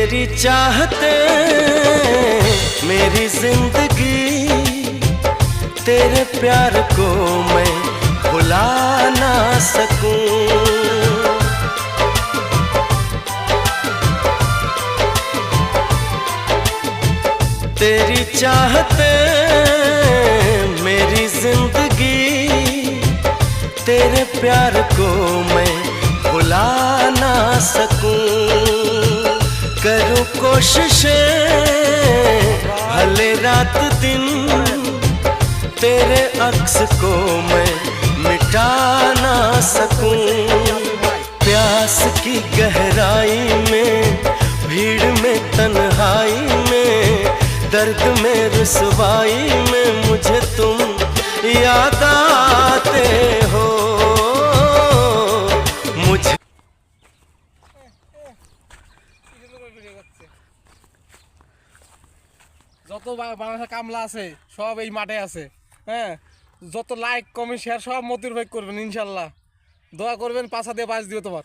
तेरी चाहते मेरी जिंदगी, तेरे प्यार को मैं भुला ना सकूं। तेरी चाहते मेरी जिंदगी, तेरे प्यार को मैं भुला ना सकूं। करूं कोशिशें भले रात दिन, तेरे अक्स को मैं मिटा ना सकूं। प्यास की गहराई में, भीड़ में, तन्हाई में, दर्द में, रुसवाई में मुझे तुम याद आते हो। मुझे যত বাংলাদেশের কামলা আছে সব এই মাঠে আছে। হ্যাঁ, যত লাইক কমেন্ট শেয়ার সব মতির ভাই করবেন ইনশাল্লাহ। দোয়া করবেন, পাছা দিয়ে বাজ দিও তোমার।